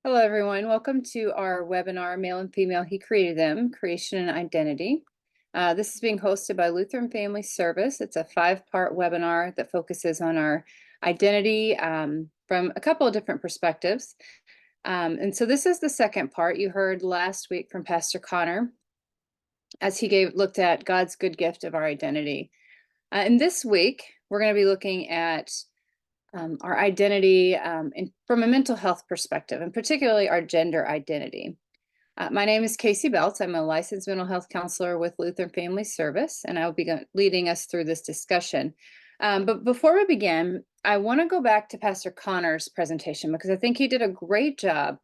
Hello, everyone. Welcome to our webinar, Male and Female, He Created Them, Creation and Identity. This is being hosted by Lutheran Family Service. It's a 5-part webinar that focuses on our identity from a couple of different perspectives. And so this is the second part. You heard last week from Pastor Connor as he looked at God's good gift of our identity. And this week, we're going to be looking at our identity from a mental health perspective, and particularly our gender identity. My name is Casey Belts. I'm a licensed mental health counselor with Lutheran Family Service, and I will be leading us through this discussion. But before we begin, I want to go back to Pastor Connor's presentation because I think he did a great job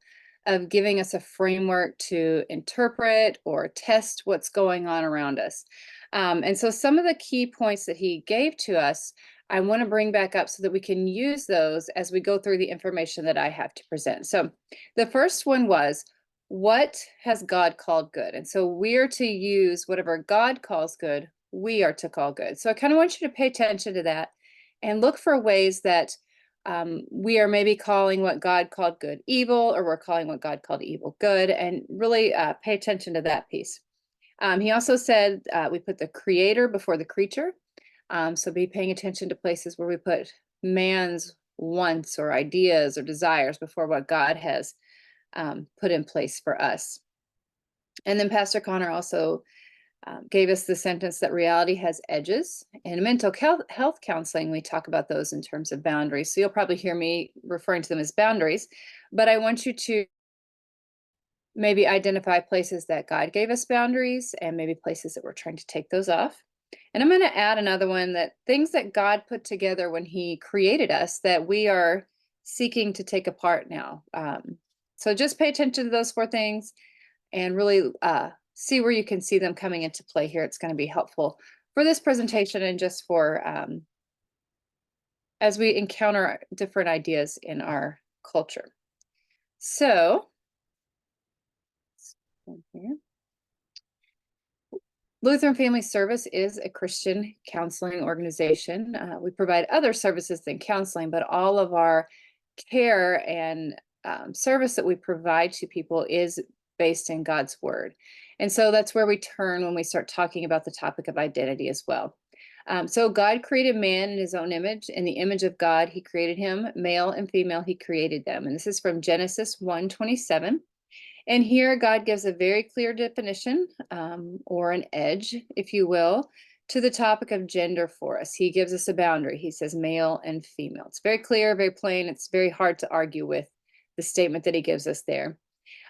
of giving us a framework to interpret or test what's going on around us. And so some of the key points that he gave to us, I want to bring back up so that we can use those as we go through the information that I have to present. So the first one was, what has God called good? And so we are to use whatever God calls good, we are to call good. So I kind of want you to pay attention to that and look for ways that we are maybe calling what God called good evil, or we're calling what God called evil good, and really pay attention to that piece. He also said we put the creator before the creature. So be paying attention to places where we put man's wants or ideas or desires before what God has put in place for us. And then Pastor Connor also gave us the sentence that reality has edges. In mental health counseling, we talk about those in terms of boundaries. So you'll probably hear me referring to them as boundaries, but I want you to maybe identify places that God gave us boundaries and maybe places that we're trying to take those off. And I'm going to add another one, that things that God put together when he created us that we are seeking to take apart now. So just pay attention to those 4 things and really see where you can see them coming into play here. It's going to be helpful for this presentation and just for as we encounter different ideas in our culture. So here. Lutheran Family Service is a Christian counseling organization. We provide other services than counseling, but all of our care and service that we provide to people is based in God's word. And so that's where we turn when we start talking about the topic of identity as well. So God created man in his own image. In the image of God, he created him, male and female, he created them. And this is from Genesis 1:27. And here God gives a very clear definition, or an edge, if you will, to the topic of gender for us. He gives us a boundary. He says male and female. It's very clear, very plain. It's very hard to argue with the statement that he gives us there.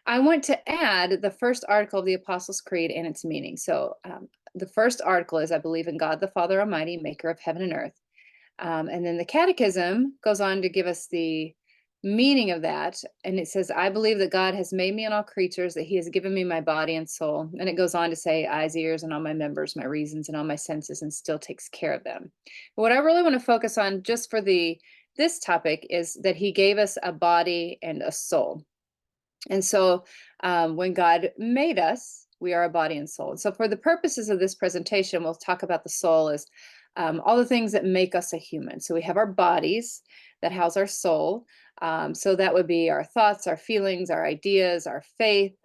I want to add the first article of the Apostles' Creed and its meaning. So the first article is, I believe in God the Father Almighty, maker of heaven and earth. And then the Catechism goes on to give us the meaning of that. And it says, I believe that God has made me and all creatures, that he has given me my body and soul. And it goes on to say, eyes, ears, and all my members, my reasons, and all my senses, and still takes care of them. But what I really want to focus on just for this topic is that he gave us a body and a soul. And so when God made us, we are a body and soul. And so for the purposes of this presentation, we'll talk about the soul as all the things that make us a human. So we have our bodies that house our soul. So that would be our thoughts, our feelings, our ideas, our faith,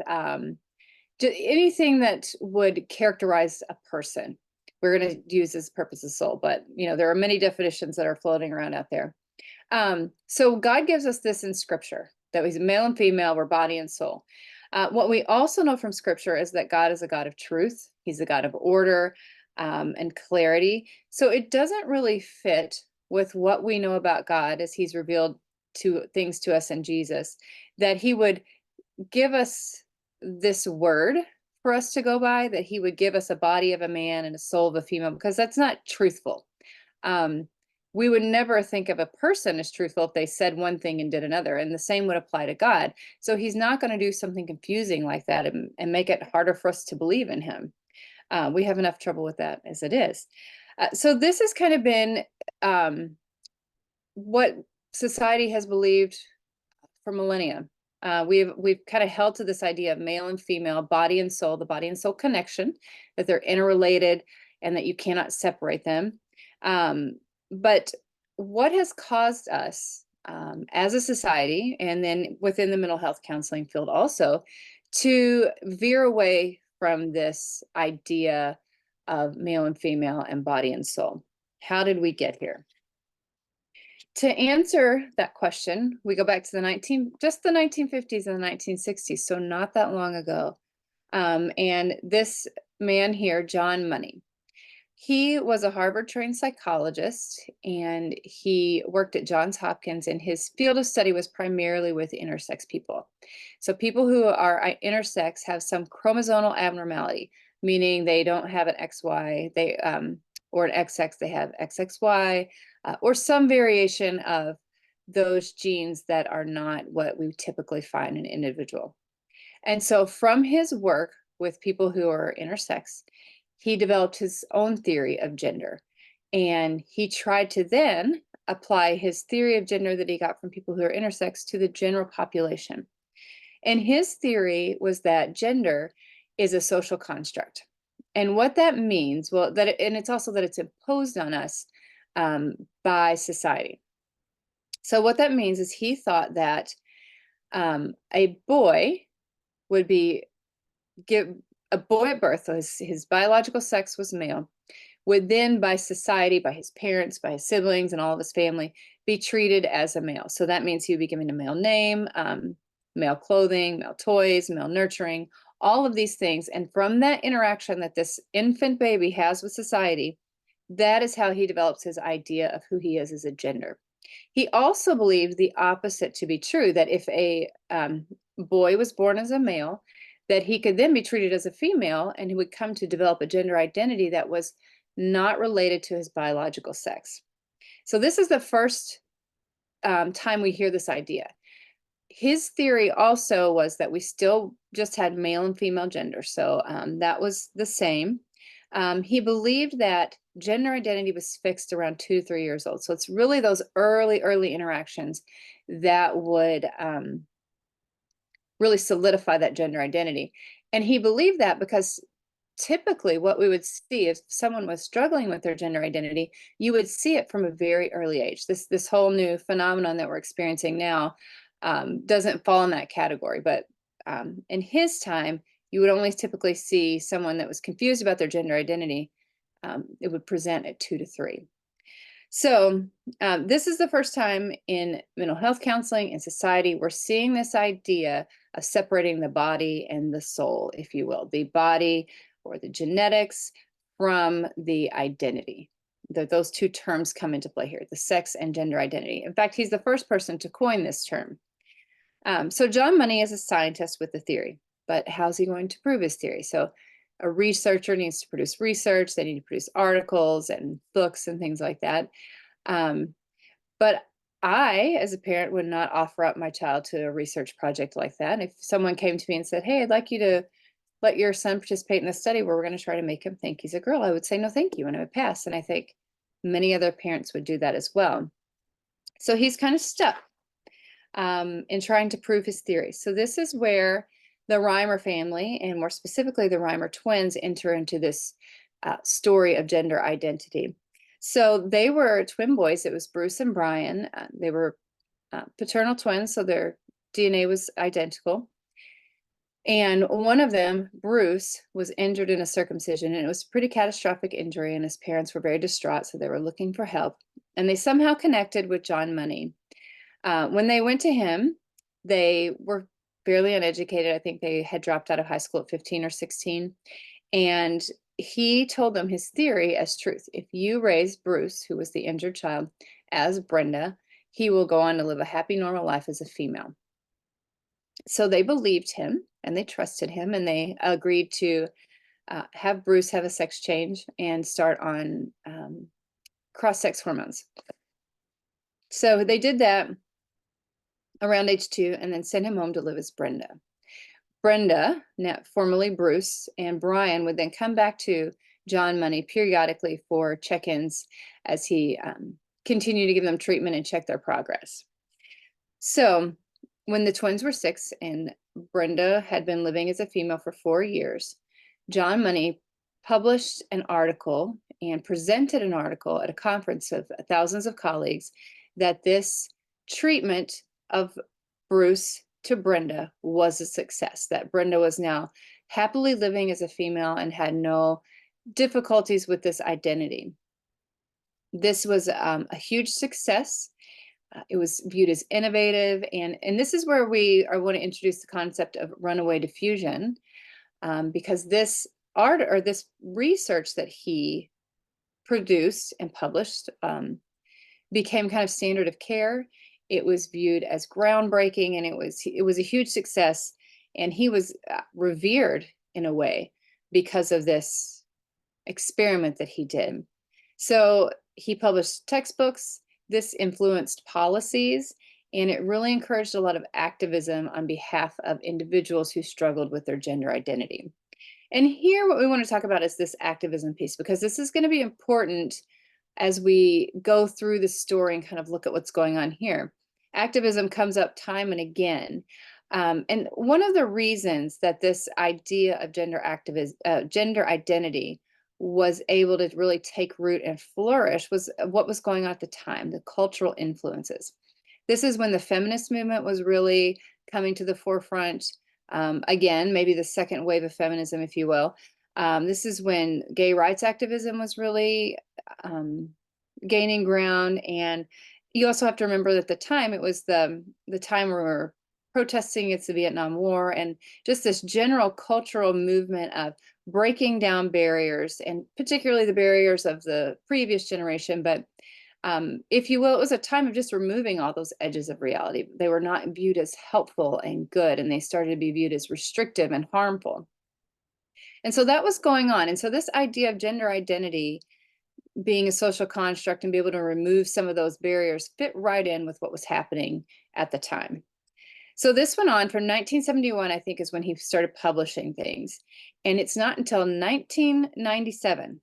anything that would characterize a person. We're going to use as purpose of soul, but there are many definitions that are floating around out there. So God gives us this in Scripture, that he's male and female, we're body and soul. What we also know from Scripture is that God is a God of truth. He's a God of order and clarity. So it doesn't really fit with what we know about God as he's revealed things to us in Jesus, that he would give us this word for us to go by, that he would give us a body of a man and a soul of a female, because that's not truthful. We would never think of a person as truthful if they said one thing and did another, and the same would apply to God. So he's not going to do something confusing like that and make it harder for us to believe in him. We have enough trouble with that as it is. So this has kind of been what society has believed for millennia. We've kind of held to this idea of male and female, body and soul, the body and soul connection, that they're interrelated and that you cannot separate them. But what has caused us as a society, and then within the mental health counseling field also, to veer away from this idea of male and female and body and soul. How did we get here? To answer that question, we go back to the 1950s and the 1960s, so not that long ago. And this man here, John Money, he was a Harvard-trained psychologist, and he worked at Johns Hopkins, and his field of study was primarily with intersex people. So people who are intersex have some chromosomal abnormality, meaning they don't have an XY, or an XX, they have XXY, or some variation of those genes that are not what we typically find in an individual. And so from his work with people who are intersex, he developed his own theory of gender. And he tried to then apply his theory of gender that he got from people who are intersex to the general population. And his theory was that gender is a social construct. And what that means, well, and it's also that it's imposed on us by society. So what that means is he thought that a boy would be a boy at birth, so his biological sex was male, would then by society, by his parents, by his siblings, and all of his family, be treated as a male. So that means he would be given a male name, male clothing, male toys, male nurturing, all of these things. And from that interaction that this infant baby has with society, that is how he develops his idea of who he is as a gender. He also believed the opposite to be true, that if a boy was born as a male, that he could then be treated as a female, and he would come to develop a gender identity that was not related to his biological sex. So this is the first time we hear this idea. His theory also was that we still just had male and female gender, so that was the same. He believed that gender identity was fixed around 2 to 3 years old. So it's really those early interactions that would really solidify that gender identity. And he believed that because typically what we would see if someone was struggling with their gender identity, you would see it from a very early age. This whole new phenomenon that we're experiencing now doesn't fall in that category. But in his time, you would only typically see someone that was confused about their gender identity. It would present at 2 to 3. So this is the first time in mental health counseling and society we're seeing this idea of separating the body and the soul, if you will, the body or the genetics from the identity. Those two terms come into play here, the sex and gender identity. In fact, he's the first person to coin this term. So John Money is a scientist with a theory, but how's he going to prove his theory? So a researcher needs to produce research, they need to produce articles and books and things like that. But I, as a parent, would not offer up my child to a research project like that. If someone came to me and said, hey, I'd like you to let your son participate in the study where we're going to try to make him think he's a girl, I would say, no, thank you, and I would pass. And I think many other parents would do that as well. So he's kind of stuck in trying to prove his theory. So this is where the Reimer family, and more specifically the Reimer twins, enter into this story of gender identity. So they were twin boys. It was Bruce and Brian. They were paternal twins, so their DNA was identical. And one of them, Bruce, was injured in a circumcision, and it was a pretty catastrophic injury, and his parents were very distraught, so they were looking for help. And they somehow connected with John Money. When they went to him, they were fairly uneducated. I think they had dropped out of high school at 15 or 16. And he told them his theory as truth. If you raise Bruce, who was the injured child, as Brenda, he will go on to live a happy, normal life as a female. So they believed him and they trusted him, and they agreed to have Bruce have a sex change and start on cross-sex hormones. So they did that around age 2 and then sent him home to live as Brenda. Brenda, now formerly Bruce, and Brian would then come back to John Money periodically for check-ins as he continued to give them treatment and check their progress. So when the twins were 6 and Brenda had been living as a female for 4 years, John Money published an article and presented an article at a conference of thousands of colleagues that this treatment of Bruce to Brenda was a success, that Brenda was now happily living as a female and had no difficulties with this identity. This was a huge success. It was viewed as innovative, and this is where I want to introduce the concept of runaway diffusion, because this art or this research that he produced and published became kind of standard of care. It was viewed as groundbreaking, and it was a huge success. And he was revered in a way because of this experiment that he did. So he published textbooks. This influenced policies, and it really encouraged a lot of activism on behalf of individuals who struggled with their gender identity. And here, what we want to talk about is this activism piece, because this is going to be important as we go through the story and kind of look at what's going on here. Activism comes up time and again. And one of the reasons that this idea of gender identity was able to really take root and flourish was what was going on at the time, the cultural influences. This is when the feminist movement was really coming to the forefront. Again, maybe the second wave of feminism, if you will. This is when gay rights activism was really gaining ground. And you also have to remember that at the time, it was the time we were protesting against the Vietnam War, and just this general cultural movement of breaking down barriers, and particularly the barriers of the previous generation. But if you will, it was a time of just removing all those edges of reality. They were not viewed as helpful and good, and they started to be viewed as restrictive and harmful. And so that was going on. And so this idea of gender identity being a social construct and be able to remove some of those barriers fit right in with what was happening at the time. So this went on from 1971, I think, is when he started publishing things. And it's not until 1997,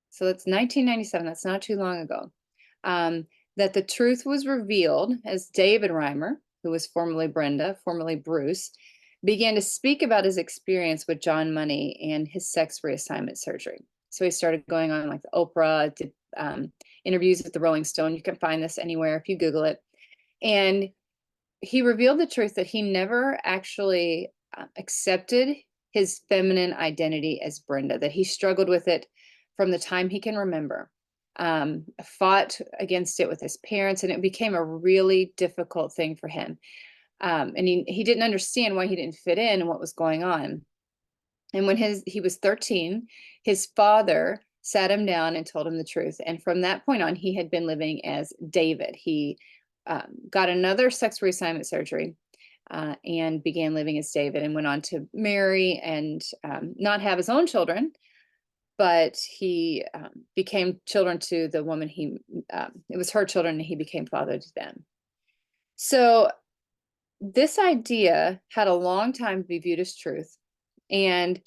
so that's 1997, that's not too long ago, that the truth was revealed as David Reimer, who was formerly Brenda, formerly Bruce, began to speak about his experience with John Money and his sex reassignment surgery. So he started going on like the Oprah, did interviews with the Rolling Stone. You can find this anywhere if you Google it. And he revealed the truth that he never actually accepted his feminine identity as Brenda, that he struggled with it from the time he can remember, fought against it with his parents, and it became a really difficult thing for him. And he didn't understand why he didn't fit in and what was going on. And when he was 13, his father sat him down and told him the truth. And from that point on, he had been living as David. He got another sex reassignment surgery and began living as David, and went on to marry and not have his own children, but he became children to the woman it was her children, and he became father to them. So this idea had a long time to be viewed as truth. And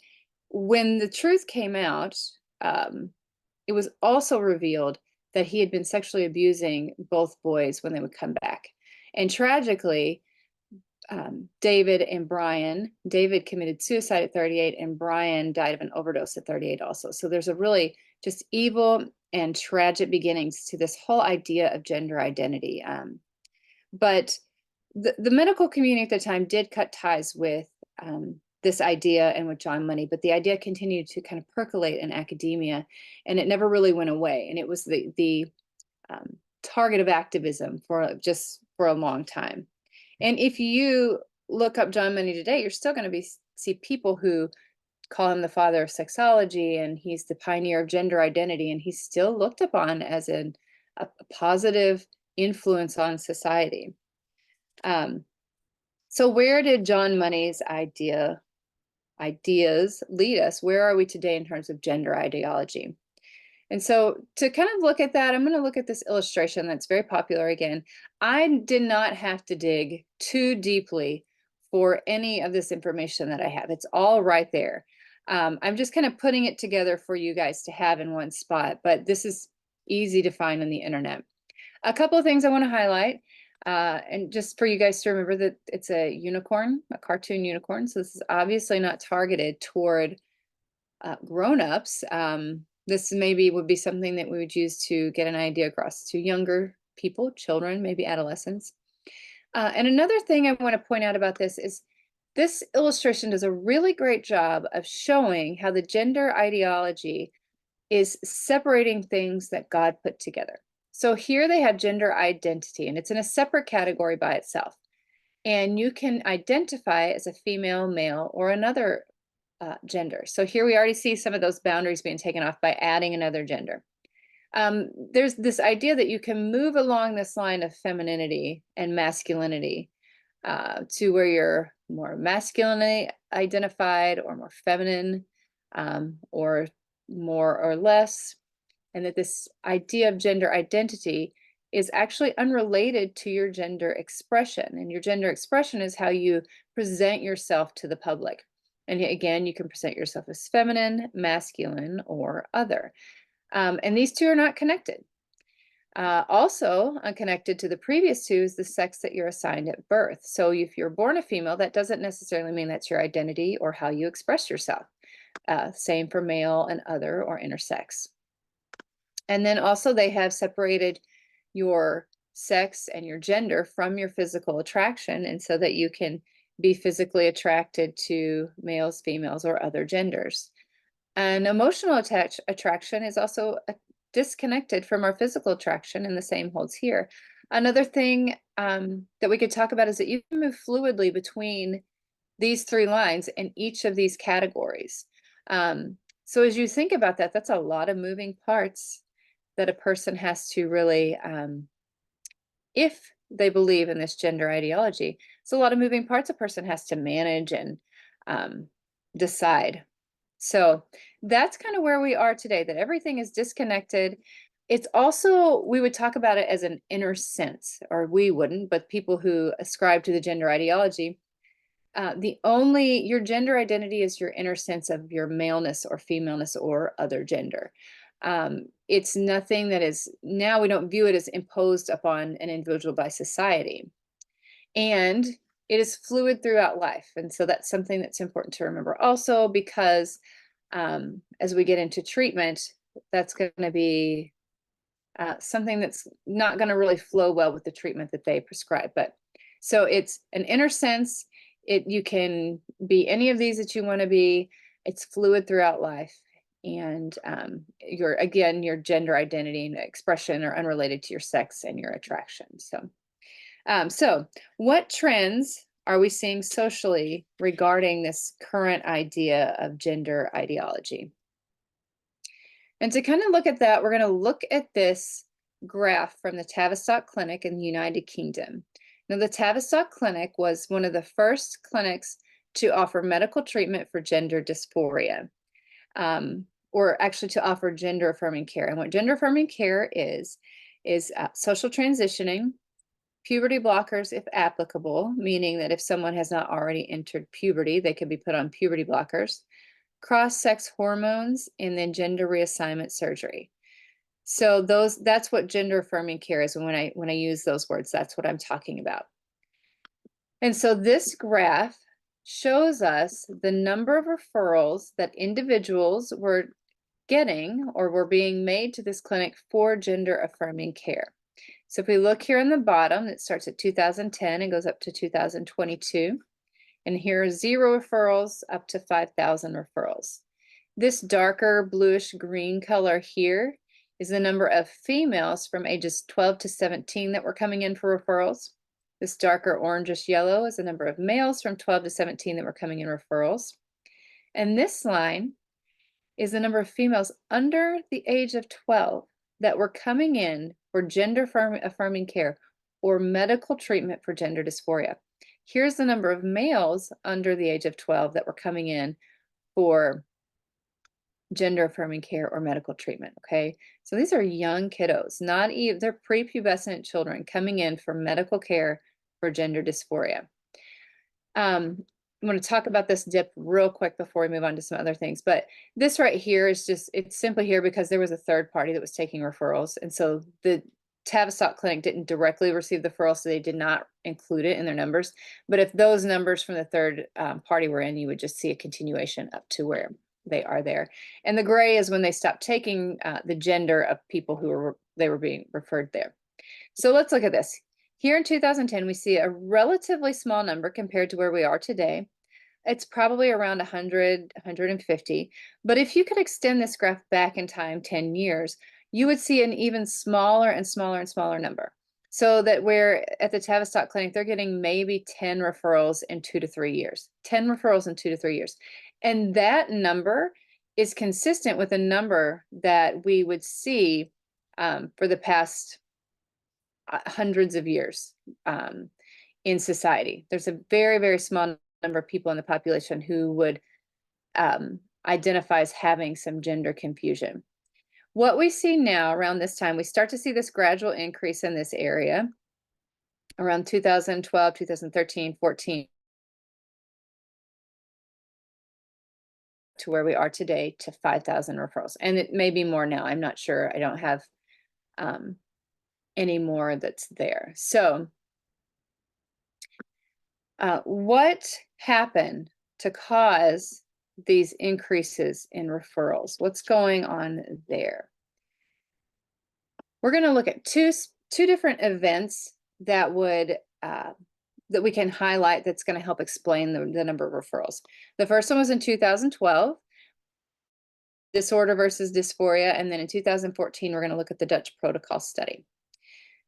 when the truth came out, it was also revealed that he had been sexually abusing both boys when they would come back. And tragically, David committed suicide at 38, and Brian died of an overdose at 38 also. So there's a really just evil and tragic beginnings to this whole idea of gender identity. But the medical community at the time did cut ties with this idea and with John Money, but the idea continued to kind of percolate in academia, and it never really went away. And it was the target of activism for a long time. And if you look up John Money today, you're still going to see people who call him the father of sexology, and he's the pioneer of gender identity, and he's still looked upon as a positive influence on society. So where did John Money's ideas lead us? Where are we today in terms of gender ideology? And so to kind of look at that, I'm going to look at this illustration that's very popular again. I did not have to dig too deeply for any of this information that I have. It's all right there. I'm just kind of putting it together for you guys to have in one spot, but this is easy to find on the internet. A couple of things I want to highlight, and just for you guys to remember that it's a unicorn, a cartoon unicorn. So this is obviously not targeted toward grown-ups. This maybe would be something that we would use to get an idea across to younger people, children, maybe adolescents. And another thing I want to point out about this is this illustration does a really great job of showing how the gender ideology is separating things that God put together. So here they have gender identity, and it's in a separate category by itself. And you can identify as a female, male, or another gender. So here we already see some of those boundaries being taken off by adding another gender. There's this idea that you can move along this line of femininity and masculinity to where you're more masculinely identified or more feminine, or more or less, and that this idea of gender identity is actually unrelated to your gender expression. And your gender expression is how you present yourself to the public. And again, you can present yourself as feminine, masculine, or other. And these two are not connected. Also, unconnected to the previous two is the sex that you're assigned at birth. So if you're born a female, that doesn't necessarily mean that's your identity or how you express yourself. Same for male and other or intersex. And then also they have separated your sex and your gender from your physical attraction, and so that you can be physically attracted to males, females, or other genders. And emotional attraction is also disconnected from our physical attraction, and the same holds here. Another thing that we could talk about is that you can move fluidly between these three lines in each of these categories. So as you think about that, that's a lot of moving parts that a person has to really, if they believe in this gender ideology, it's a lot of moving parts a person has to manage and decide. So that's kind of where we are today, that everything is disconnected. It's also, we would talk about it as an inner sense, or we wouldn't, but people who ascribe to the gender ideology, your gender identity is your inner sense of your maleness or femaleness or other gender. It's nothing that is, now we don't view it as imposed upon an individual by society. And it is fluid throughout life. And so that's something that's important to remember also, because as we get into treatment, that's going to be something that's not going to really flow well with the treatment that they prescribe. But so it's an inner sense. You can be any of these that you want to be. It's fluid throughout life. And your gender identity and expression are unrelated to your sex and your attraction. So what trends are we seeing socially regarding this current idea of gender ideology? And to kind of look at that, we're going to look at this graph from the Tavistock Clinic in the United Kingdom. Now, the Tavistock Clinic was one of the first clinics to offer medical treatment for gender dysphoria, or actually to offer gender affirming care. And what gender affirming care is social transitioning, puberty blockers if applicable, meaning that if someone has not already entered puberty, they can be put on puberty blockers, cross-sex hormones, and then gender reassignment surgery. So that's what gender affirming care is. And when I use those words, that's what I'm talking about. And so this graph shows us the number of referrals that individuals were getting or were being made to this clinic for gender affirming care. So if we look here on the bottom, it starts at 2010 and goes up to 2022. And here are 0 referrals up to 5,000 referrals. This darker bluish green color here is the number of females from ages 12 to 17 that were coming in for referrals. This darker orangish yellow is the number of males from 12 to 17 that were coming in referrals. And this line is the number of females under the age of 12 that were coming in for gender affirming care or medical treatment for gender dysphoria. Here's the number of males under the age of 12 that were coming in for gender affirming care or medical treatment. Okay, so these are young kiddos, they're prepubescent children coming in for medical care for gender dysphoria. I'm going to talk about this dip real quick before we move on to some other things, but this right here is it's simply here because there was a third party that was taking referrals, and so the Tavistock Clinic didn't directly receive the referral, so they did not include it in their numbers. But if those numbers from the third party were in, you would just see a continuation up to where they are there. And the gray is when they stopped taking the gender of people who were being referred there. So let's look at this. Here in 2010, we see a relatively small number compared to where we are today. It's probably around 100, 150. But if you could extend this graph back in time 10 years, you would see an even smaller and smaller and smaller number. So that we're at the Tavistock Clinic, they're getting maybe 10 referrals in 2 to 3 years. 10 referrals in 2 to 3 years. And that number is consistent with a number that we would see for the past hundreds of years in society. There's a very, very small number of people in the population who would identify as having some gender confusion. What we see now around this time, we start to see this gradual increase in this area around 2012, 2013, 14, to where we are today to 5,000 referrals. And it may be more now. I'm not sure. I don't have any more that's there. So what happened to cause these increases in referrals? What's going on there? We're going to look at two different events that would that we can highlight that's going to help explain the number of referrals. The first one was in 2012, disorder versus dysphoria, and then in 2014 we're going to look at the Dutch protocol study.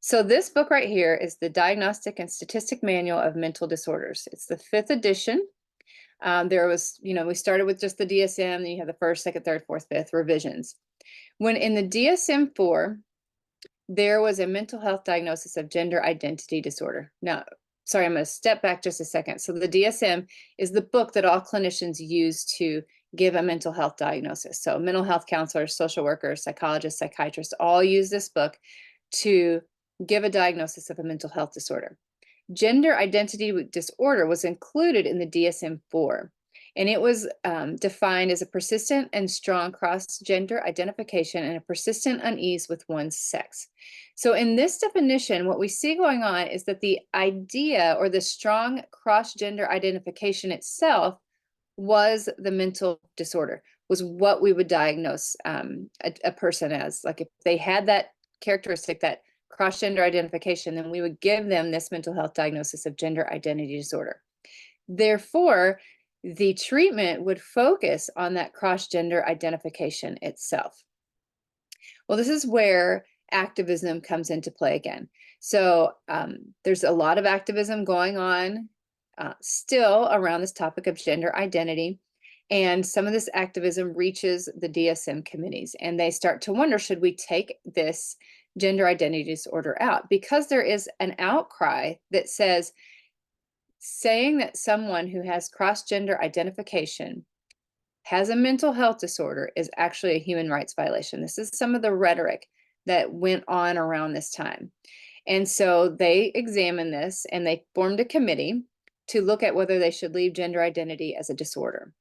So this book right here is the Diagnostic and Statistic Manual of Mental Disorders. It's the 5th edition. There was, we started with just the DSM, then you have the 1st, 2nd, 3rd, 4th, 5th revisions. When in the DSM-4, there was a mental health diagnosis of gender identity disorder. Now, sorry, I'm going to step back just a second. So the DSM is the book that all clinicians use to give a mental health diagnosis. So mental health counselors, social workers, psychologists, psychiatrists all use this book to give a diagnosis of a mental health disorder. Gender identity disorder was included in the DSM-4, and it was defined as a persistent and strong cross-gender identification and a persistent unease with one's sex. So in this definition, what we see going on is that the idea or the strong cross-gender identification itself was the mental disorder, was what we would diagnose a person as. Like if they had that characteristic, that cross-gender identification, then we would give them this mental health diagnosis of gender identity disorder. Therefore, the treatment would focus on that cross-gender identification itself. Well, this is where activism comes into play again. So there's a lot of activism going on still around this topic of gender identity. And some of this activism reaches the DSM committees, and they start to wonder, should we take this gender identity disorder out? Because there is an outcry that says, saying that someone who has cross-gender identification has a mental health disorder is actually a human rights violation. This is some of the rhetoric that went on around this time. And so they examined this and they formed a committee to look at whether they should leave gender identity as a disorder.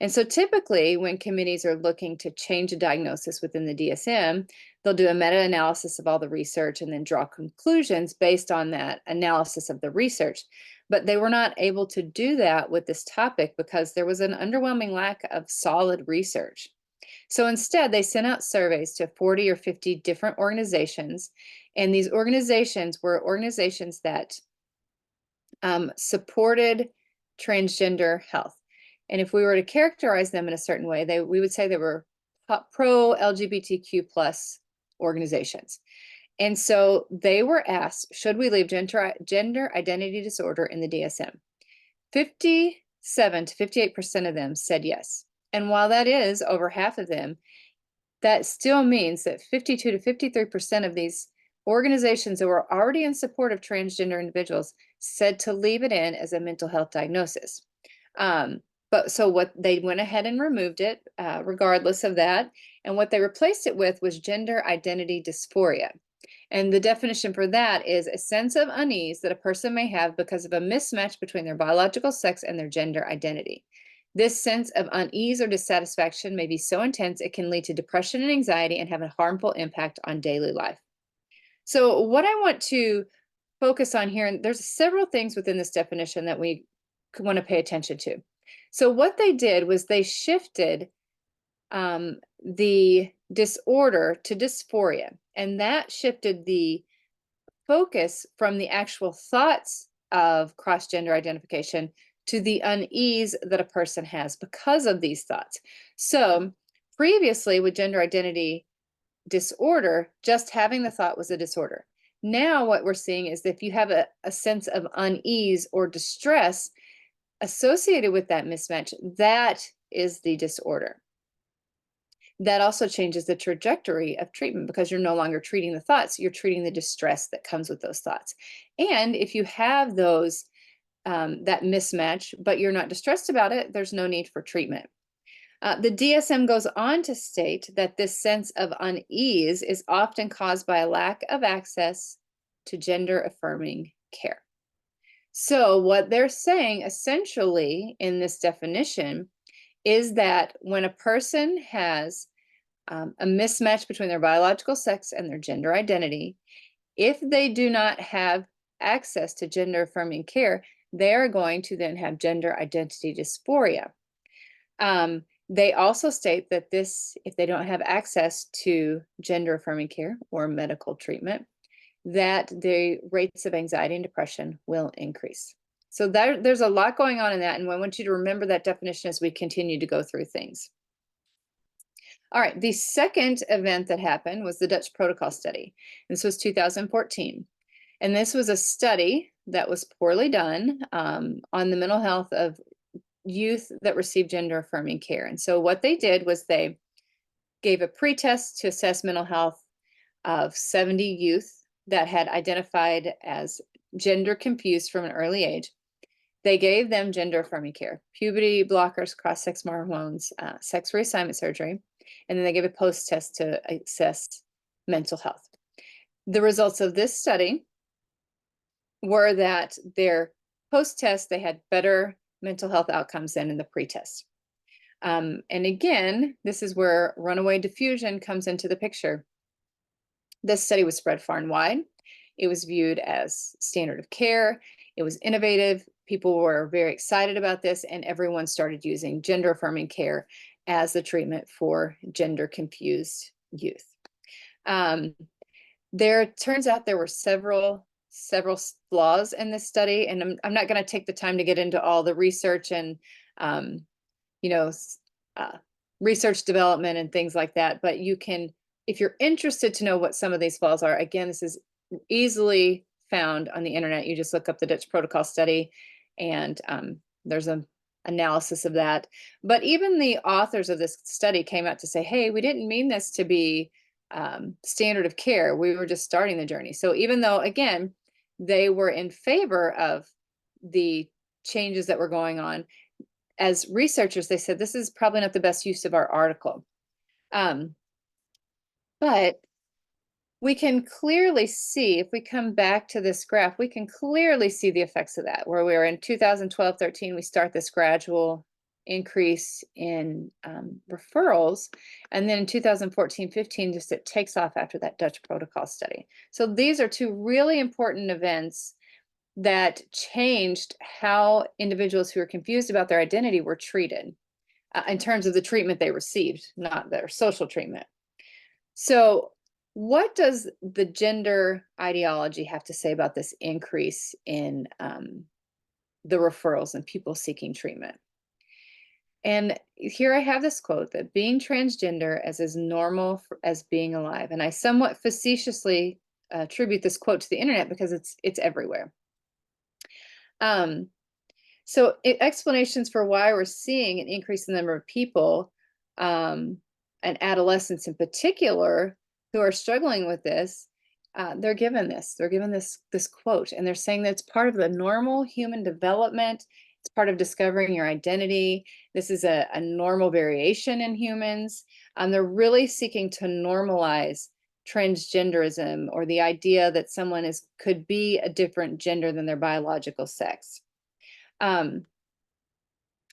And so typically when committees are looking to change a diagnosis within the DSM, they'll do a meta-analysis of all the research and then draw conclusions based on that analysis of the research. But they were not able to do that with this topic because there was an underwhelming lack of solid research. So instead, they sent out surveys to 40 or 50 different organizations. And these organizations were organizations that supported transgender health. And if we were to characterize them in a certain way, we would say they were pro-LGBTQ plus organizations. And so they were asked, should we leave gender identity disorder in the DSM? 57 to 58% of them said yes. And while that is over half of them, that still means that 52 to 53% of these organizations that were already in support of transgender individuals said to leave it in as a mental health diagnosis. But so what they went ahead and removed it regardless of that. And what they replaced it with was gender identity dysphoria. And the definition for that is a sense of unease that a person may have because of a mismatch between their biological sex and their gender identity. This sense of unease or dissatisfaction may be so intense it can lead to depression and anxiety and have a harmful impact on daily life. So what I want to focus on here, and there's several things within this definition that we want to pay attention to. So what they did was they shifted the disorder to dysphoria, and that shifted the focus from the actual thoughts of cross-gender identification to the unease that a person has because of these thoughts. So previously with gender identity disorder, just having the thought was a disorder. Now what we're seeing is that if you have a sense of unease or distress associated with that mismatch, that is the disorder. That also changes the trajectory of treatment because you're no longer treating the thoughts, you're treating the distress that comes with those thoughts. And if you have those that mismatch, but you're not distressed about it, there's no need for treatment. The DSM goes on to state that this sense of unease is often caused by a lack of access to gender affirming care. So, what they're saying essentially in this definition is that when a person has a mismatch between their biological sex and their gender identity, if they do not have access to gender affirming care, they are going to then have gender identity dysphoria. They also state that if they don't have access to gender affirming care or medical treatment, that the rates of anxiety and depression will increase. So there's a lot going on in that, and I want you to remember that definition as we continue to go through things. All right, the second event that happened was the Dutch protocol study. This was 2014. And this was a study that was poorly done on the mental health of youth that received gender affirming care. And so what they did was they gave a pretest to assess mental health of 70 youth that had identified as gender confused from an early age. They gave them gender affirming care, puberty blockers, cross-sex hormones, sex reassignment surgery, and then they gave a post-test to assess mental health. The results of this study were that their post-test, they had better mental health outcomes than in the pre-test. And again, this is where runaway diffusion comes into the picture. This study was spread far and wide. It was viewed as standard of care. It was innovative. People were very excited about this, and everyone started using gender affirming care as the treatment for gender confused youth. There turns out there were several flaws in this study, and I'm not going to take the time to get into all the research and research development and things like that, but you can, if you're interested to know what some of these flaws are, again, this is easily found on the internet. You just look up the Dutch protocol study, and there's an analysis of that. But even the authors of this study came out to say, hey, we didn't mean this to be standard of care. We were just starting the journey. So even though, again, they were in favor of the changes that were going on, as researchers, they said this is probably not the best use of our article. But we can clearly see, if we come back to this graph, we can clearly see the effects of that, where we were in 2012-13, we start this gradual increase in referrals. And then in 2014-15, just it takes off after that Dutch protocol study. So these are two really important events that changed how individuals who are confused about their identity were treated in terms of the treatment they received, not their social treatment. So what does the gender ideology have to say about this increase in the referrals and people seeking treatment? And here I have this quote, that being transgender is as normal as being alive. And I somewhat facetiously attribute this quote to the internet because it's everywhere. So explanations for why we're seeing an increase in the number of people and adolescents in particular who are struggling with this, they're given this quote, and they're saying that it's part of the normal human development. It's part of discovering your identity. This is a normal variation in humans. They're really seeking to normalize transgenderism, or the idea that someone could be a different gender than their biological sex. And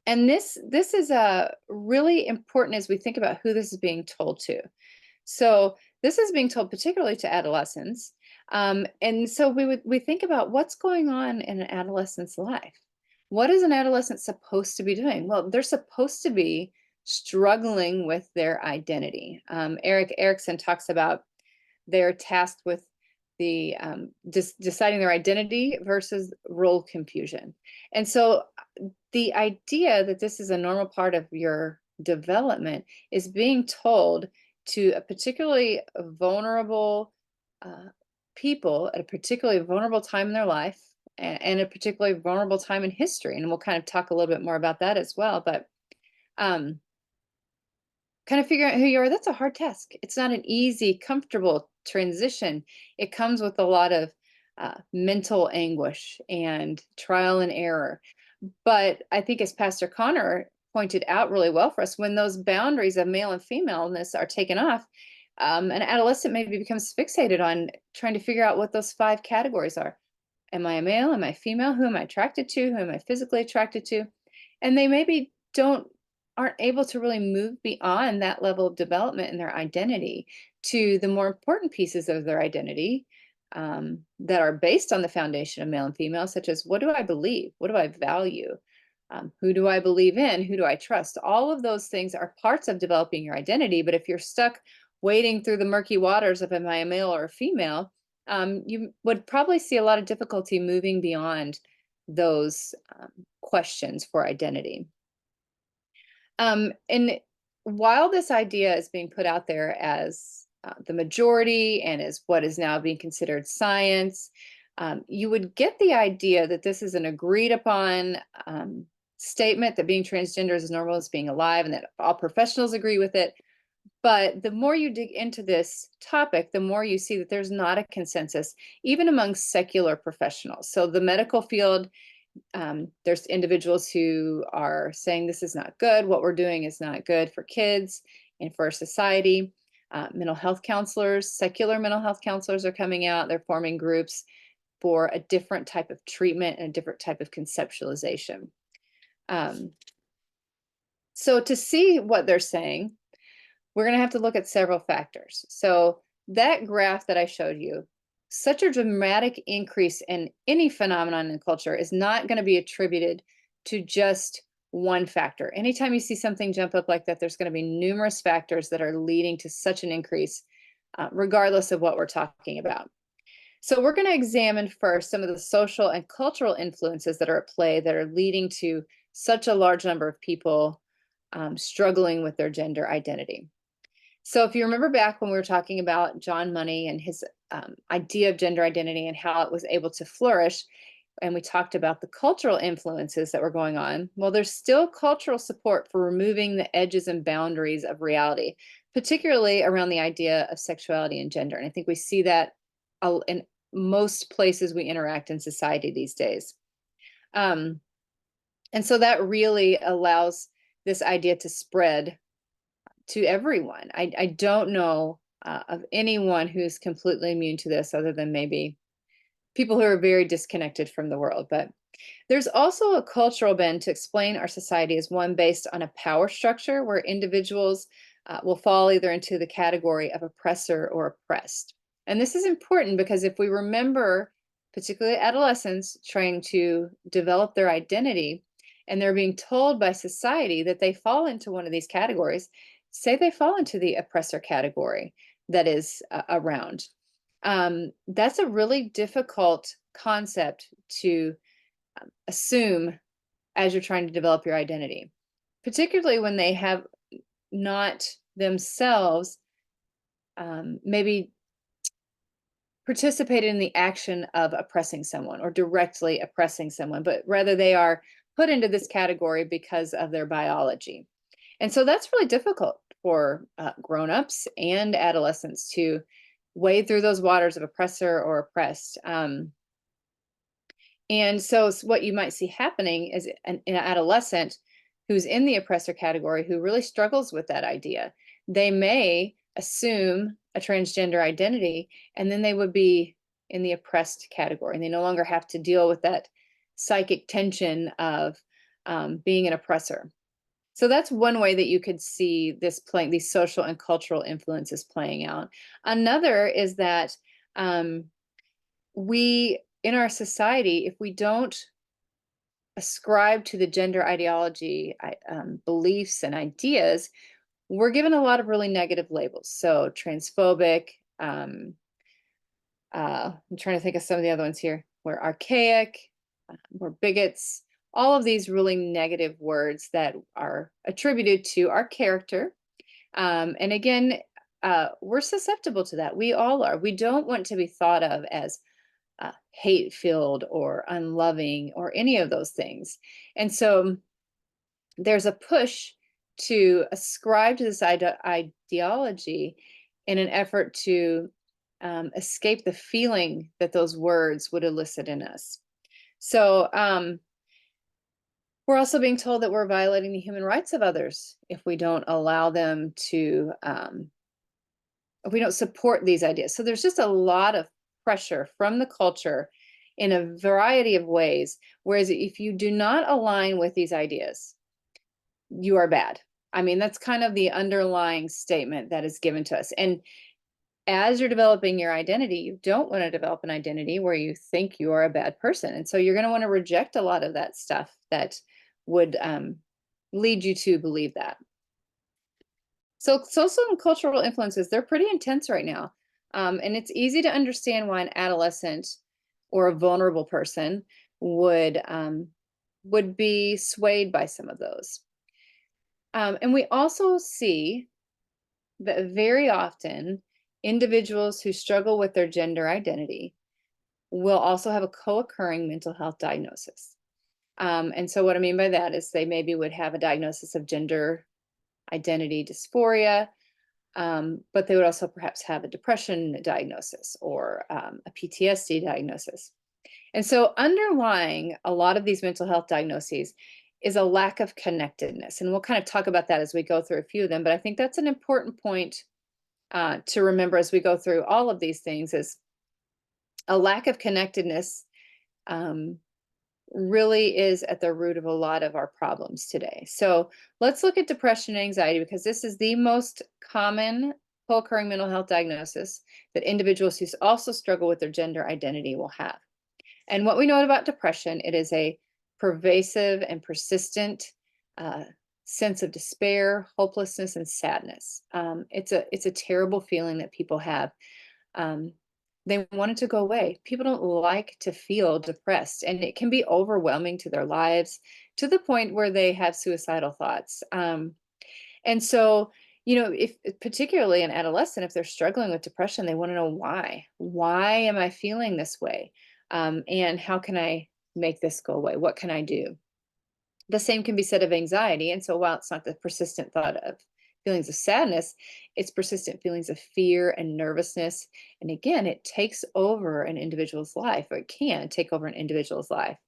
this is really important as we think about who this is being told to. So this is being told particularly to adolescents. And so we think about what's going on in an adolescent's life. What is an adolescent supposed to be doing? Well, they're supposed to be struggling with their identity. Erik Erikson talks about they're tasked with deciding their identity versus role confusion. And so the idea that this is a normal part of your development is being told to a particularly vulnerable uh, people at a particularly vulnerable time in their life and a particularly vulnerable time in history. And we'll kind of talk a little bit more about that as well. But um, kind of figuring out who you are, that's a hard task. It's not an easy, comfortable transition. It comes with a lot of mental anguish and trial and error. But I think, as Pastor Connor pointed out really well for us, when those boundaries of male and femaleness are taken off, an adolescent maybe becomes fixated on trying to figure out what those 5 categories are. Am I a male? Am I female? Who am I attracted to? Who am I physically attracted to? And they maybe aren't able to really move beyond that level of development in their identity to the more important pieces of their identity that are based on the foundation of male and female, such as, what do I believe? What do I value? Who do I believe in? Who do I trust? All of those things are parts of developing your identity. But if you're stuck wading through the murky waters of, am I a male or a female, you would probably see a lot of difficulty moving beyond those questions for identity. And while this idea is being put out there as the majority and as what is now being considered science, you would get the idea that this is an agreed upon statement that being transgender is as normal as being alive, and that all professionals agree with it. But the more you dig into this topic, the more you see that there's not a consensus, even among secular professionals. So the medical field, there's individuals who are saying this is not good. What we're doing is not good for kids and for society. Mental health counselors, secular mental health counselors are coming out. They're forming groups for a different type of treatment and a different type of conceptualization. So to see what they're saying, we're going to have to look at several factors. So that graph that I showed you, such a dramatic increase in any phenomenon in culture is not going to be attributed to just one factor. Anytime you see something jump up like that, there's going to be numerous factors that are leading to such an increase, regardless of what we're talking about. So we're going to examine first some of the social and cultural influences that are at play that are leading to such a large number of people struggling with their gender identity. So if you remember back when we were talking about John Money and his idea of gender identity and how it was able to flourish, and we talked about the cultural influences that were going on, well, there's still cultural support for removing the edges and boundaries of reality, particularly around the idea of sexuality and gender. And I think we see that in most places we interact in society these days. And so that really allows this idea to spread to everyone. I don't know of anyone who's completely immune to this, other than maybe people who are very disconnected from the world. But there's also a cultural bend to explain our society as one based on a power structure where individuals will fall either into the category of oppressor or oppressed. And this is important because if we remember, particularly adolescents trying to develop their identity, and they're being told by society that they fall into one of these categories, say they fall into the oppressor category that is around. That's a really difficult concept to assume as you're trying to develop your identity, particularly when they have not themselves maybe participated in the action of oppressing someone or directly oppressing someone, but rather they are put into this category because of their biology. And so that's really difficult for grown-ups and adolescents to wade through those waters of oppressor or oppressed. And so what you might see happening is an adolescent who's in the oppressor category who really struggles with that idea. They may assume a transgender identity, and then they would be in the oppressed category, and they no longer have to deal with that psychic tension of being an oppressor. So that's one way that you could see this playing, these social and cultural influences playing out. Another is that we, in our society, if we don't ascribe to the gender ideology, beliefs and ideas, we're given a lot of really negative labels. So transphobic, I'm trying to think of some of the other ones here. We're archaic, we're bigots, all of these really negative words that are attributed to our character. And again, we're susceptible to that. We all are. We don't want to be thought of as hate-filled or unloving or any of those things. And so there's a push to ascribe to this ideology in an effort to escape the feeling that those words would elicit in us. So we're also being told that we're violating the human rights of others if we don't allow them to, if we don't support these ideas. So there's just a lot of pressure from the culture in a variety of ways. Whereas if you do not align with these ideas, you are bad. I mean, that's kind of the underlying statement that is given to us. And as you're developing your identity, you don't want to develop an identity where you think you are a bad person. And so you're going to want to reject a lot of that stuff that would lead you to believe that. So social and cultural influences, they're pretty intense right now. And it's easy to understand why an adolescent or a vulnerable person would be swayed by some of those. And we also see that very often individuals who struggle with their gender identity will also have a co-occurring mental health diagnosis. And so what I mean by that is they maybe would have a diagnosis of gender identity dysphoria, but they would also perhaps have a depression diagnosis or a PTSD diagnosis. And so underlying a lot of these mental health diagnoses is a lack of connectedness. And we'll kind of talk about that as we go through a few of them, but I think that's an important point to remember as we go through all of these things is a lack of connectedness really is at the root of a lot of our problems today. So let's look at depression and anxiety because this is the most common co-occurring mental health diagnosis that individuals who also struggle with their gender identity will have. And what we know about depression, it is a pervasive and persistent sense of despair, hopelessness, and sadness. It's a terrible feeling that people have. They want it to go away. People don't like to feel depressed, and it can be overwhelming to their lives to the point where they have suicidal thoughts. And so, you know, if particularly an adolescent, if they're struggling with depression, they want to know why. Why am I feeling this way? And how can I make this go away? What can I do? The same can be said of anxiety. And so while it's not the persistent thought of feelings of sadness, it's persistent feelings of fear and nervousness. And again, it takes over an individual's life, or it can take over an individual's life.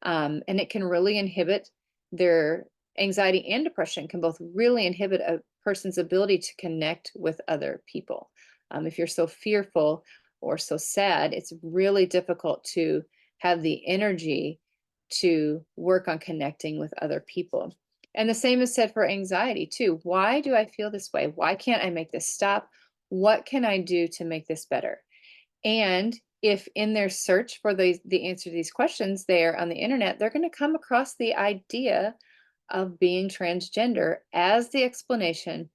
And it can really inhibit their anxiety and depression can both really inhibit a person's ability to connect with other people. If you're so fearful or so sad, it's really difficult to have the energy to work on connecting with other people. And the same is said for anxiety too. Why do I feel this way? Why can't I make this stop? What can I do to make this better? And if in their search for the answer to these questions there on the internet, they're going to come across the idea of being transgender as the explanation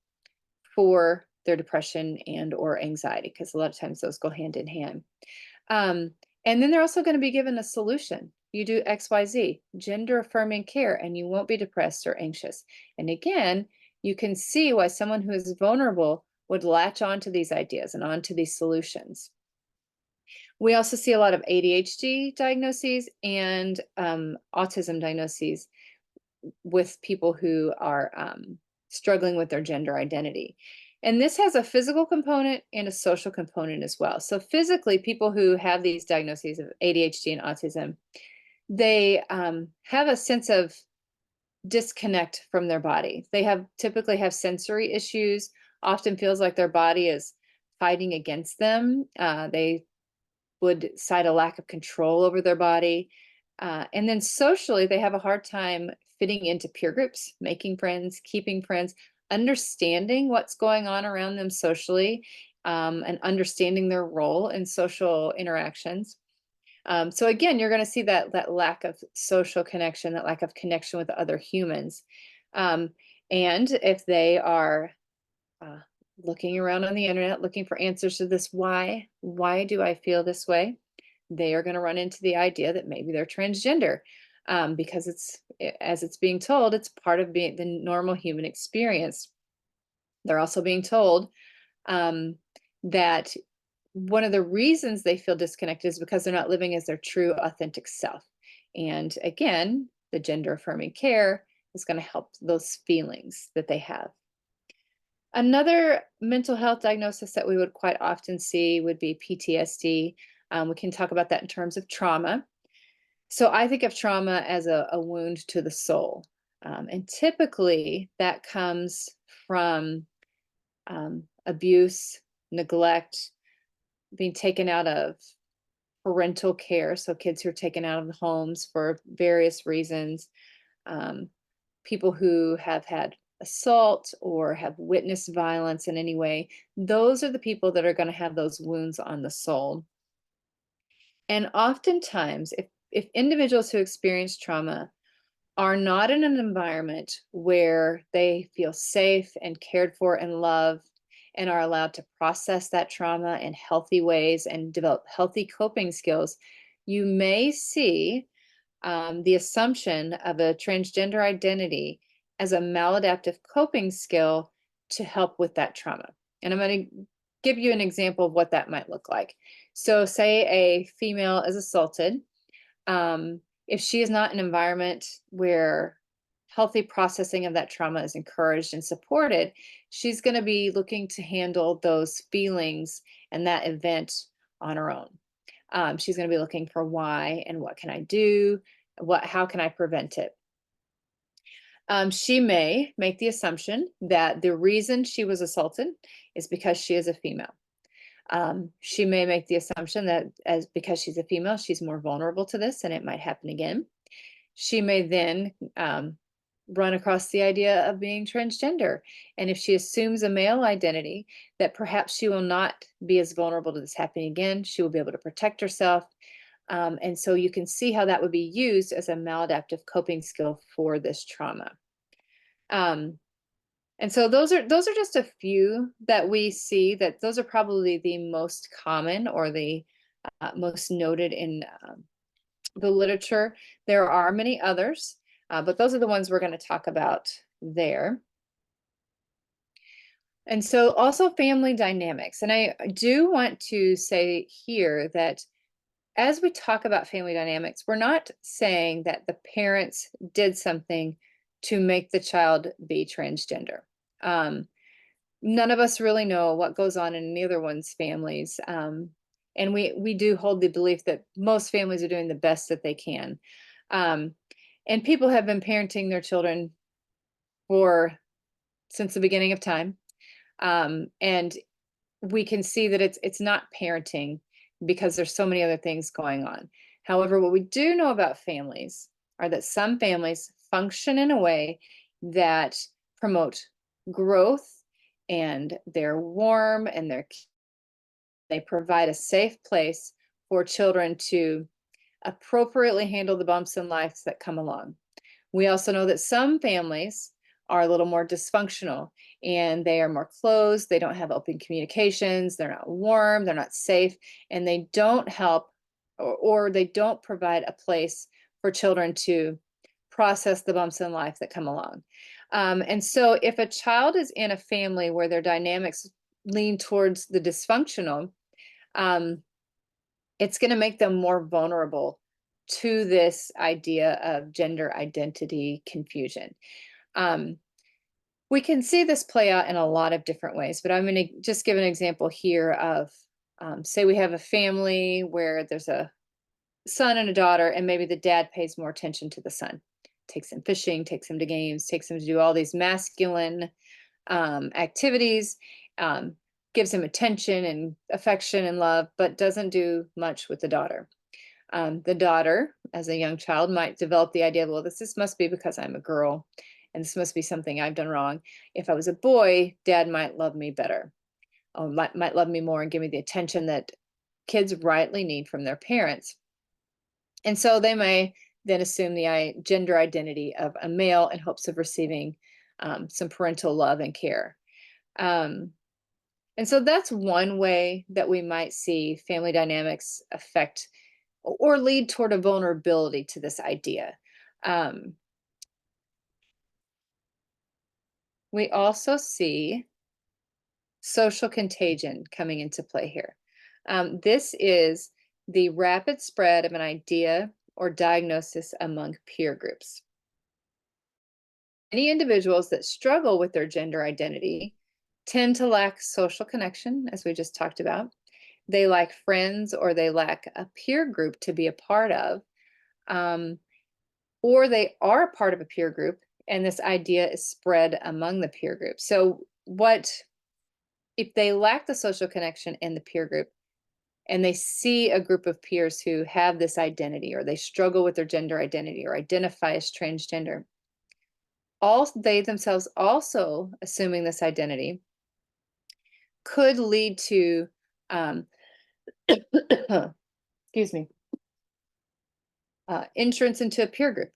for their depression and or anxiety, because a lot of times those go hand in hand. And then they're also going to be given a solution. You do XYZ, gender affirming care, and you won't be depressed or anxious. And again, you can see why someone who is vulnerable would latch onto these ideas and onto these solutions. We also see a lot of ADHD diagnoses and autism diagnoses with people who are struggling with their gender identity. And this has a physical component and a social component as well. So physically, people who have these diagnoses of ADHD and autism, they have a sense of disconnect from their body. They typically have sensory issues, often feels like their body is fighting against them. They would cite a lack of control over their body. And then socially, they have a hard time fitting into peer groups, making friends, keeping friends, understanding what's going on around them socially, and understanding their role in social interactions. So again, you're going to see that lack of social connection, that lack of connection with other humans. And if they are looking around on the internet, looking for answers to this why. Why do I feel this way? They are going to run into the idea that maybe they're transgender, because as it's being told, it's part of being the normal human experience. They're also being told um, that one of the reasons they feel disconnected is because they're not living as their true, authentic self. And again, the gender affirming care is going to help those feelings that they have. Another mental health diagnosis that we would quite often see would be PTSD. We can talk about that in terms of trauma. So I think of trauma as a wound to the soul. And typically that comes from abuse, neglect, being taken out of parental care. So kids who are taken out of the homes for various reasons, um, people who have had assault or have witnessed violence in any way, those are the people that are going to have those wounds on the soul. And oftentimes, if individuals who experience trauma are not in an environment where they feel safe and cared for and loved and are allowed to process that trauma in healthy ways and develop healthy coping skills, you may see the assumption of a transgender identity as a maladaptive coping skill to help with that trauma. And I'm going to give you an example of what that might look like. So, say a female is assaulted. If she is not in an environment where healthy processing of that trauma is encouraged and supported, she's going to be looking to handle those feelings and that event on her own. She's going to be looking for why and what can I do? How can I prevent it? She may make the assumption that the reason she was assaulted is because she is a female. She may make the assumption that because she's a female, she's more vulnerable to this and it might happen again. She may then run across the idea of being transgender. And if she assumes a male identity, that perhaps she will not be as vulnerable to this happening again. She will be able to protect herself. And so you can see how that would be used as a maladaptive coping skill for this trauma. Um, and so those are just a few that we see, that those are probably the most common or the most noted in the literature. There are many others, but those are the ones we're going to talk about there. And so also family dynamics. And I do want to say here that as we talk about family dynamics, we're not saying that the parents did something to make the child be transgender. None of us really know what goes on in either one's families. And we do hold the belief that most families are doing the best that they can. Um, and people have been parenting their children for since the beginning of time. And we can see that it's not parenting because there's so many other things going on. However, what we do know about families are that some families function in a way that promote growth, and they're warm and they provide a safe place for children to appropriately handle the bumps in life that come along. We also know that some families are a little more dysfunctional and they are more closed. They don't have open communications. They're not warm. They're not safe. And they don't help or they don't provide a place for children to process the bumps in life that come along. And so if a child is in a family where their dynamics lean towards the dysfunctional, um, it's going to make them more vulnerable to this idea of gender identity confusion. We can see this play out in a lot of different ways, but I'm going to just give an example here of, say we have a family where there's a son and a daughter, and maybe the dad pays more attention to the son, takes him fishing, takes him to games, takes him to do all these masculine activities, um, gives him attention and affection and love, but doesn't do much with the daughter. The daughter, as a young child, might develop the idea, well, this must be because I'm a girl, and this must be something I've done wrong. If I was a boy, dad might love me better, or might love me more and give me the attention that kids rightly need from their parents. And so they may then assume the gender identity of a male in hopes of receiving some parental love and care. And so that's one way that we might see family dynamics affect or lead toward a vulnerability to this idea. Um, we also see social contagion coming into play here. This is the rapid spread of an idea or diagnosis among peer groups. Many individuals that struggle with their gender identity tend to lack social connection, as we just talked about. They lack friends or they lack a peer group to be a part of, um, or they are a part of a peer group and this idea is spread among the peer group. So, what if they lack the social connection in the peer group and they see a group of peers who have this identity or they struggle with their gender identity or identify as transgender? All they themselves also assuming this identity could lead to um, excuse me, entrance into a peer group.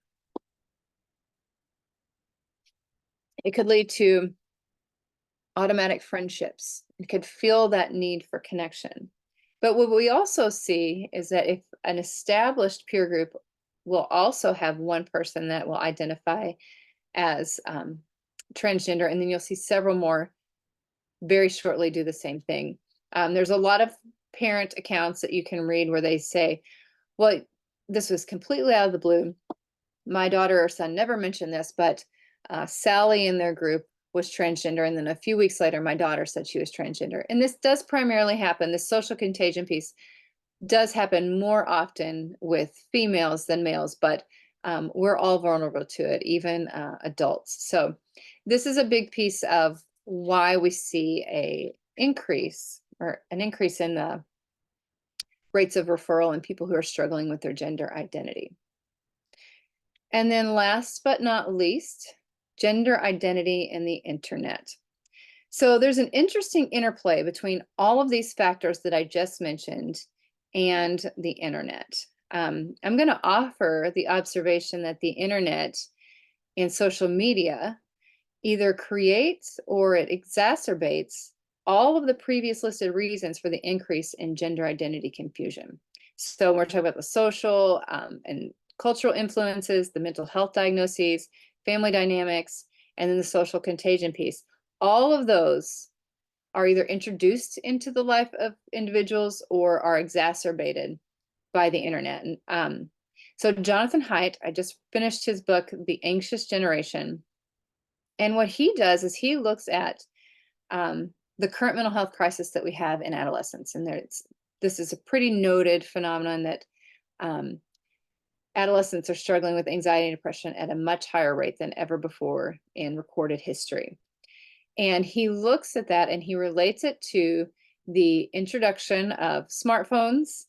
It could lead to automatic friendships. It could feel that need for connection. But what we also see is that if an established peer group will also have one person that will identify as transgender, and then you'll see several more very shortly do the same thing. There's a lot of parent accounts that you can read where they say, well, this was completely out of the blue. My daughter or son never mentioned this, but Sally in their group was transgender. And then a few weeks later, my daughter said she was transgender. And this does primarily happen. The social contagion piece does happen more often with females than males, but we're all vulnerable to it, even adults. So this is a big piece of why we see an increase in the rates of referral in people who are struggling with their gender identity. And then last but not least, gender identity and the internet. So there's an interesting interplay between all of these factors that I just mentioned and the internet. I'm going to offer the observation that the internet and social media either creates or it exacerbates all of the previous listed reasons for the increase in gender identity confusion. So we're talking about the social and cultural influences, the mental health diagnoses, family dynamics, and then the social contagion piece. All of those are either introduced into the life of individuals or are exacerbated by the internet. And so Jonathan Haidt, I just finished his book, The Anxious Generation. And what he does is he looks at the current mental health crisis that we have in adolescence. And this is a pretty noted phenomenon that adolescents are struggling with anxiety and depression at a much higher rate than ever before in recorded history. And he looks at that and he relates it to the introduction of smartphones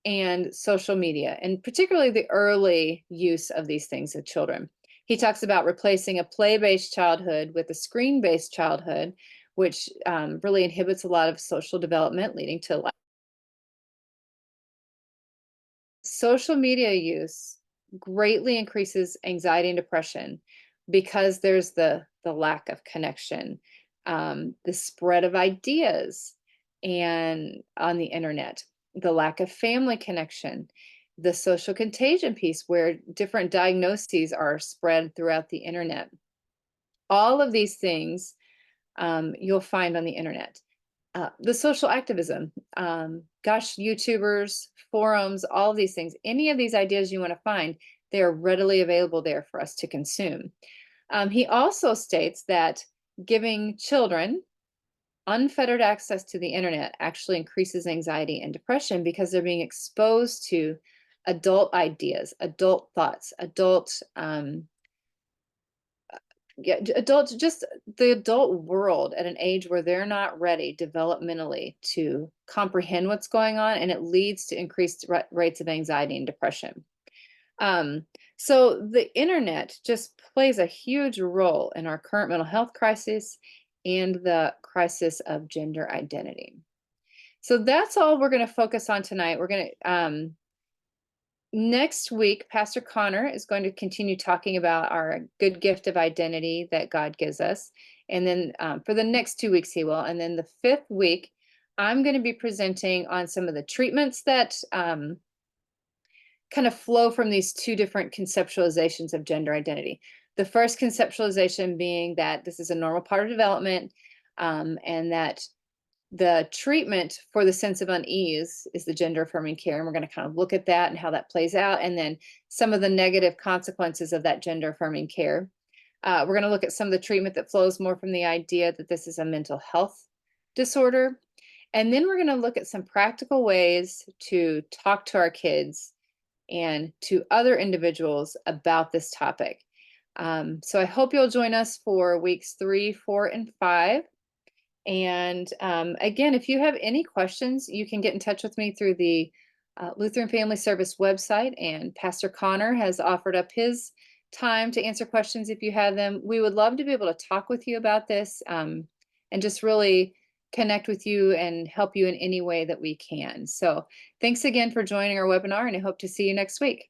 and social media, and particularly the early use of these things of children. He talks about replacing a play-based childhood with a screen-based childhood, which really inhibits a lot of social development, leading to social media use greatly increases anxiety and depression because there's the lack of connection, the spread of ideas and on the internet, the lack of family connection, the social contagion piece where different diagnoses are spread throughout the internet. All of these things you'll find on the internet. The social activism, YouTubers, forums, all of these things, any of these ideas you want to find, they are readily available there for us to consume. He also states that giving children unfettered access to the internet actually increases anxiety and depression because they're being exposed to adult ideas, adult thoughts, just the adult world at an age where they're not ready developmentally to comprehend what's going on, and it leads to increased rates of anxiety and depression. So the internet just plays a huge role in our current mental health crisis and the crisis of gender identity. So that's all we're going to focus on tonight. We're going to next week, Pastor Connor is going to continue talking about our good gift of identity that God gives us. And then for the next 2 weeks, he will. And then the fifth week, I'm going to be presenting on some of the treatments that kind of flow from these two different conceptualizations of gender identity. The first conceptualization being that this is a normal part of development, and that the treatment for the sense of unease is the gender affirming care. And we're going to kind of look at that and how that plays out, and then some of the negative consequences of that gender affirming care. We're going to look at some of the treatment that flows more from the idea that this is a mental health disorder. And then we're going to look at some practical ways to talk to our kids and to other individuals about this topic. So I hope you'll join us for weeks 3, 4, and 5. And again, if you have any questions, you can get in touch with me through the Lutheran Family Service website, and Pastor Connor has offered up his time to answer questions if you have them. We would love to be able to talk with you about this, and just really connect with you and help you in any way that we can. So thanks again for joining our webinar, and I hope to see you next week.